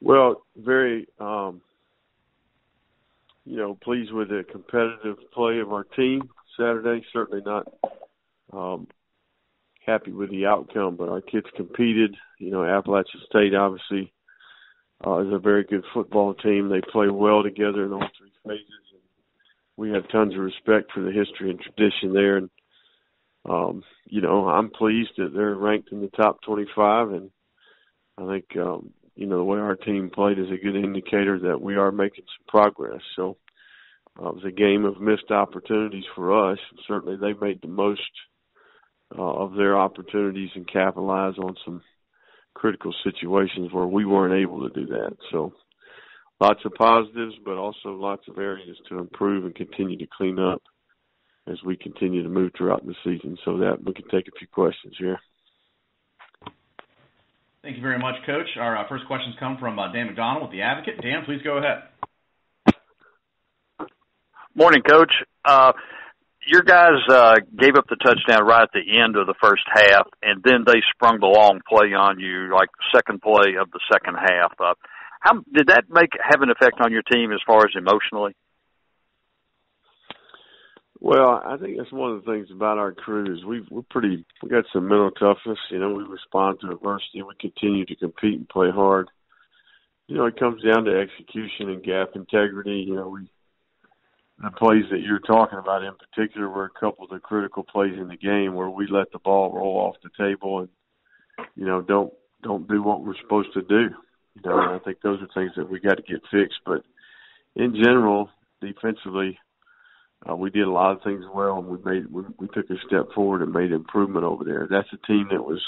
Well, very, pleased with the competitive play of our team Saturday. Certainly not happy with the outcome, but our kids competed. Appalachian State obviously is a very good football team. They play well together in all three phases. And we have tons of respect for the history and tradition there. And, I'm pleased that they're ranked in the top 25. And I think, the way our team played is a good indicator that we are making some progress. So it was a game of missed opportunities for us. Certainly they made the most of their opportunities and capitalized on some critical situations where we weren't able to do that. So lots of positives, but also lots of areas to improve and continue to clean up as we continue to move throughout the season, so that we can take a few questions here. Thank you very much, Coach. Our first questions come from Dan McDonald with The Advocate. Dan, please go ahead. Morning, Coach. Your guys gave up the touchdown right at the end of the first half, and then they sprung the long play on you, like second play of the second half. How did that have an effect on your team as far as emotionally? Well, I think that's one of the things about our crew is we got some mental toughness. We respond to adversity. We continue to compete and play hard. It comes down to execution and gap integrity. The plays that you're talking about in particular were a couple of the critical plays in the game where we let the ball roll off the table and, don't do what we're supposed to do. And I think those are things that we got to get fixed. But in general, defensively, we did a lot of things well, and we took a step forward and made improvement over there. That's a team that was,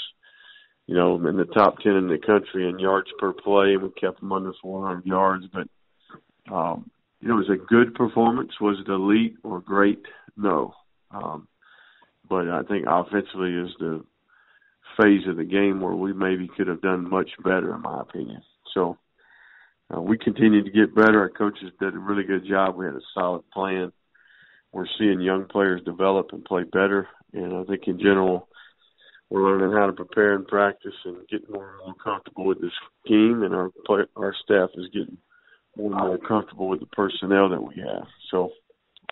in the top 10 in the country in yards per play, and we kept them under 400 yards. But it was a good performance. Was it elite or great? No. But I think offensively is the phase of the game where we maybe could have done much better, in my opinion. So we continue to get better. Our coaches did a really good job. We had a solid plan. We're seeing young players develop and play better. And I think in general, we're learning how to prepare and practice and get more and more comfortable with this scheme. And our staff is getting more and more comfortable with the personnel that we have. So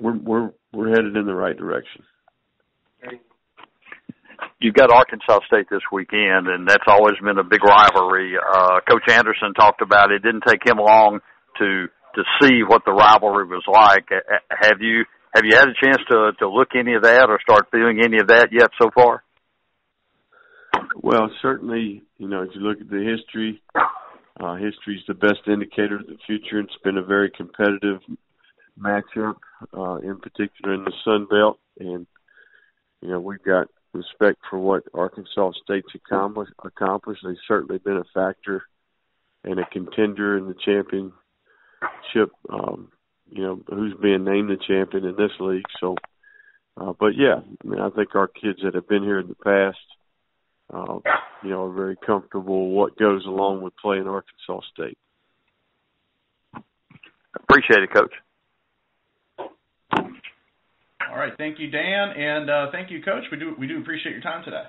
we're headed in the right direction. You've got Arkansas State this weekend, and that's always been a big rivalry. Coach Anderson talked about it. It didn't take him long to see what the rivalry was like. Have you had a chance to look any of that or start feeling any of that yet so far? Well, certainly, if you look at the history, history's the best indicator of the future. It's been a very competitive matchup, in particular in the Sun Belt. And, we've got respect for what Arkansas State's accomplished. They've certainly been a factor and a contender in the championship, who's being named the champion in this league. So, but yeah, I think our kids that have been here in the past, are very comfortable what goes along with playing Arkansas State. Appreciate it, Coach. All right, thank you, Dan, and thank you, Coach. We do appreciate your time today.